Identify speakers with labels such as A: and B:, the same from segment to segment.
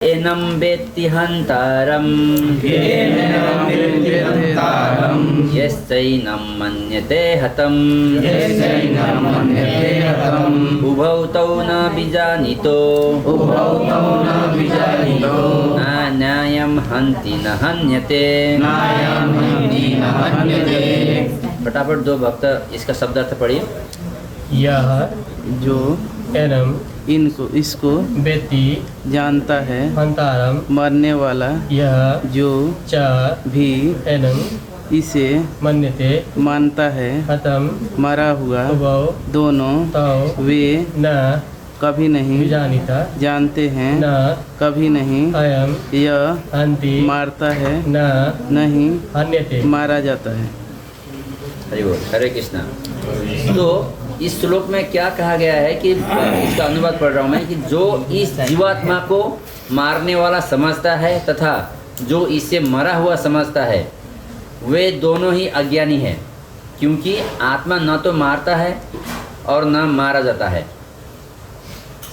A: एनं वेत्ति हन्तारं यश्चैनं मन्यते हतम् उभौ तौ न विजानीतो न्यायं हन्ति न हन्यते। फटाफट दो भक्त इसका शब्दार्थ पढ़िए।
B: यह
C: जो
B: एनम
C: इसको
B: बेति
C: जानता है
B: हंतारम
C: मरने वाला
B: यह
C: जो
B: च
C: भी
B: एनम
C: इसे
B: मन्यते
C: मानता है
B: हतम
C: मरा हुआ
B: उभौ
C: दोनों
B: तौ
C: वे
B: न
C: कभी नहीं
B: विजानीता
C: जानते हैं
B: न
C: कभी नहीं
B: अयम
C: यह
B: हन्ति
C: मारता है
B: न
C: नहीं
B: हन्यते।
C: मारा जाता है।
A: हरि बोल, हरे कृष्णा। तो इस श्लोक में क्या कहा गया है कि इसका अनुवाद पढ़ रहा हूँ मैं कि जो इस जीवात्मा को मारने वाला समझता है तथा जो इससे मरा हुआ समझता है वे दोनों ही अज्ञानी हैं, क्योंकि आत्मा न तो मारता है और न मारा जाता है।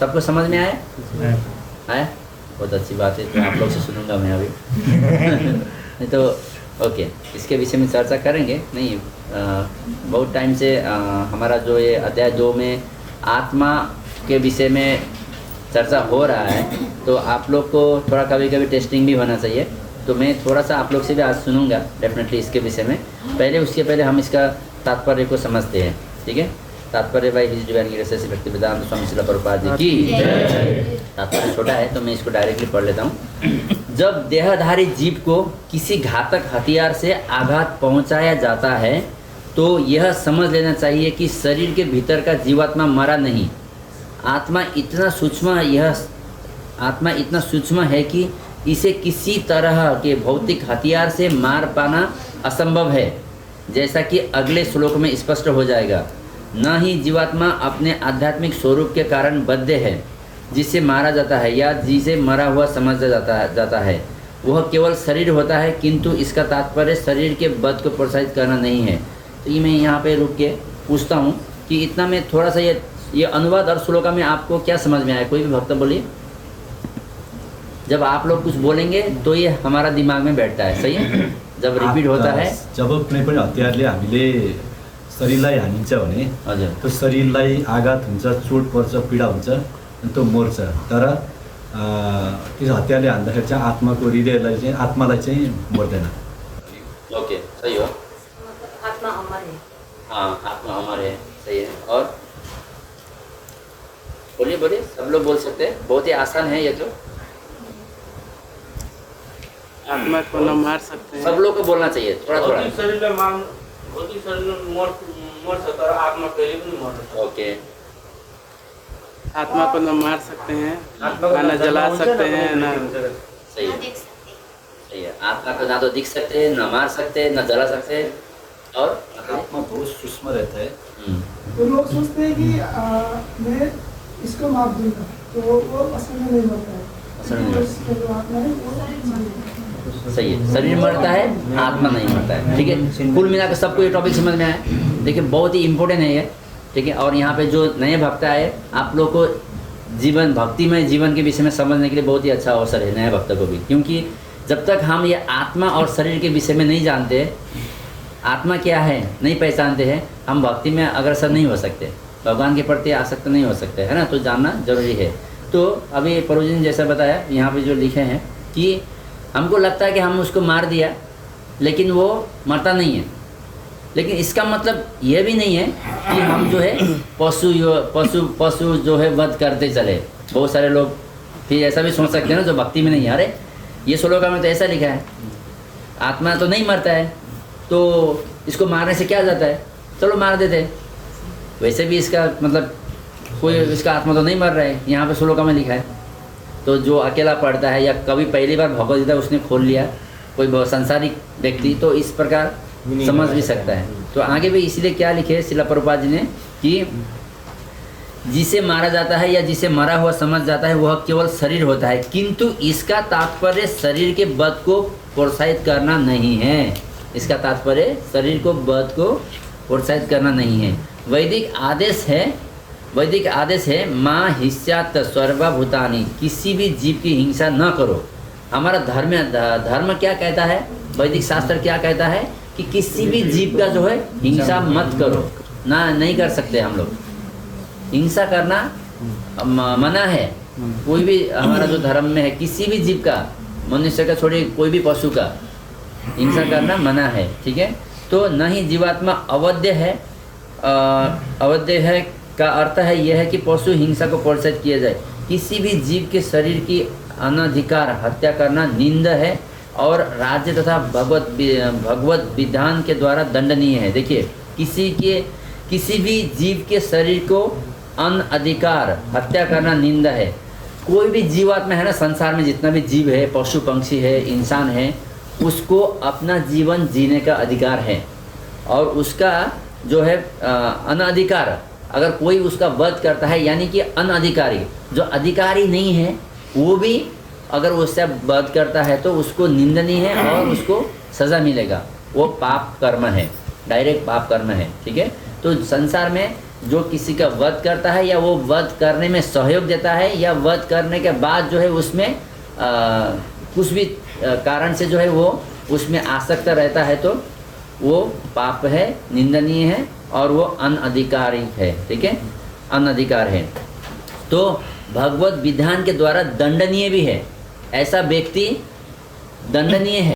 A: सबको समझ में आया? आया? बहुत अच्छी बात है। तो आप लोग से सुनूंगा मैं अभी नहीं तो ओके, इसके विषय में चर्चा करेंगे। नहीं बहुत टाइम से हमारा जो ये अध्याय 2 में आत्मा के विषय में चर्चा हो रहा है, तो आप लोग को थोड़ा कभी कभी टेस्टिंग भी होना चाहिए। तो मैं थोड़ा सा आप लोग से भी आज सुनूंगा डेफिनेटली इसके विषय में। उसके पहले हम इसका तात्पर्य को समझते हैं। ठीक है? तात्पर्य भाई हिज डिवाइन ग्रेस से भक्ति वेदांत स्वामी श्रील प्रभुपाद जी की। तात्पर्य छोटा है तो मैं इसको डायरेक्टली पढ़ लेता हूँ। जब देहधारी जीव को किसी घातक हथियार से आघात पहुंचाया जाता है तो यह समझ लेना चाहिए कि शरीर के भीतर का जीवात्मा मरा नहीं। आत्मा इतना सूक्ष्म है कि इसे किसी तरह के भौतिक हथियार से मार पाना असंभव है, जैसा कि अगले श्लोक में स्पष्ट हो जाएगा। न ही जीवात्मा अपने आध्यात्मिक स्वरूप के कारण बद्ध है जिसे मारा जाता है या जिसे मरा हुआ समझा जाता है। वह केवल शरीर होता है, किंतु इसका तात्पर्य शरीर के वध को प्रोत्साहित करना नहीं है। तो ये मैं यहाँ पे रुक के पूछता हूँ कि इतना में थोड़ा सा ये अनुवाद और श्लोका में आपको क्या समझ में आया? कोई भी भक्त बोलिए। जब आप लोग कुछ बोलेंगे तो ये हमारा दिमाग में बैठता है, सही है? जब रिपीट होता है,
D: जब कुनै पनि हतियारले हामीले शरीरलाई हानिन्छ भने
A: हजुर
D: त्यो शरीरलाई आघात हुन्छ, चोट पर्छ, पीडा हुन्छ, अनि त्यो मर्छ। तर त्यो हतियारले हान्दाखेरि चाहिँ आत्माको हृदयलाई चाहिँ आत्मालाई चाहिँ मर्दैन।
A: ओके, सही हो।
E: आत्मा अमर है।
A: हाँ, आत्मा अमर है, सही है। और बोलिए बोलिए, सब लोग बोल सकते हैं। बहुत ही आसान है ये तो।
C: आत्मा को न मार सकते हैं।
A: सब लोग को बोलना चाहिए थोड़ा थोड़ा। ओके,
C: आत्मा को न मार सकते हैं, न जला सकते हैं, न
A: सही है, सही है। आत्मा को ना तो दिख सकते हैं, न मार सकते, न जला सकते। और
D: आत्मा बहुत सूक्ष्म रहता है।
F: तो लोग सोचते हैं कि मैं इसको मार दूंगा तो वो असल में नहीं होता है।
A: असल में नहीं।
F: उसका जो आत्मा है वो
A: सही है, शरीर मरता है, आत्मा नहीं मरता है। ठीक है, कुल मिलाकर सबको ये टॉपिक समझ में आया। देखिए बहुत ही इम्पोर्टेंट है ये। ठीक है, और यहाँ पे जो नए भक्त आए, आप लोग को भक्तिमय जीवन के विषय में समझने के लिए बहुत ही अच्छा अवसर है नए भक्त को भी, क्योंकि जब तक हम ये आत्मा और शरीर के विषय में नहीं जानते, आत्मा क्या है नहीं पहचानते हैं, हम भक्ति में अग्रसर नहीं हो सकते, भगवान के प्रति आसक्त नहीं हो सकते, है ना? तो जानना जरूरी है। तो अभी प्रभु जी ने जैसा बताया यहाँ पे जो लिखे हैं कि हमको लगता है कि हम उसको मार दिया लेकिन वो मरता नहीं है, लेकिन इसका मतलब ये भी नहीं है कि हम जो है पशु जो है वध करते चले। बहुत सारे लोग फिर ऐसा भी सोच सकते हैं ना जो भक्ति में नहीं है, अरे ये श्लोका में तो ऐसा लिखा है आत्मा तो नहीं मरता है तो इसको मारने से क्या जाता है, चलो मार देते। वैसे भी इसका मतलब कोई इसका आत्मा तो नहीं मर रहा है, यहाँ पे श्लोका में लिखा है। तो जो अकेला पढ़ता है या कभी पहली बार भगवद गीता उसने खोल लिया, कोई बहुत संसारिक व्यक्ति, तो इस प्रकार समझ भी सकता है। तो आगे भी इसलिए क्या लिखे श्रील प्रभुपाद जी ने कि जिसे मारा जाता है या जिसे मरा हुआ समझ जाता है वह केवल शरीर होता है, किंतु इसका तात्पर्य शरीर के वध को प्रोत्साहित करना नहीं है। इसका तात्पर्य शरीर को वध को प्रोत्साहित करना नहीं है। वैदिक आदेश है वैदिक आदेश है माँ हिस्सात सर्वभूतानि, किसी भी जीव की हिंसा न करो। हमारा धर्म क्या कहता है, वैदिक शास्त्र क्या कहता है कि किसी भी जीव का जो है हिंसा मत करो ना, नहीं कर सकते हम लोग। हिंसा करना मना है। कोई भी हमारा जो धर्म में है किसी भी जीव का, मनुष्य का छोड़िए कोई भी पशु का हिंसा करना मना है, ठीक है। तो न ही जीवात्मा अवध्य है। अवध्य है का अर्थ है यह है कि पशु हिंसा को प्रोत्साहित किया जाए। किसी भी जीव के शरीर की अनधिकार हत्या करना निंदा है और राज्य तथा भगवत विधान के द्वारा दंडनीय है। देखिए, किसी भी जीव के शरीर को अनधिकार हत्या करना निंदा है। कोई भी जीवात्मा है ना, संसार में जितना भी जीव है, पशु पंक्षी है, इंसान है, उसको अपना जीवन जीने का अधिकार है। और उसका जो है अनधिकार, अगर कोई उसका वध करता है, यानी कि अनधिकारी, जो अधिकारी नहीं है वो भी अगर उससे वध करता है तो उसको निंदनीय है और उसको सज़ा मिलेगा। वो पाप कर्म है, डायरेक्ट पाप कर्म है, ठीक है। तो संसार में जो किसी का वध करता है या वो वध करने में सहयोग देता है या वध करने के बाद जो है उसमें कुछ भी कारण से जो है वो उसमें आसक्त रहता है, तो वो पाप है, निंदनीय है और वो अनधिकारी है, ठीक है, अनधिकार है। तो भगवत विधान के द्वारा दंडनीय भी है। ऐसा व्यक्ति दंडनीय है,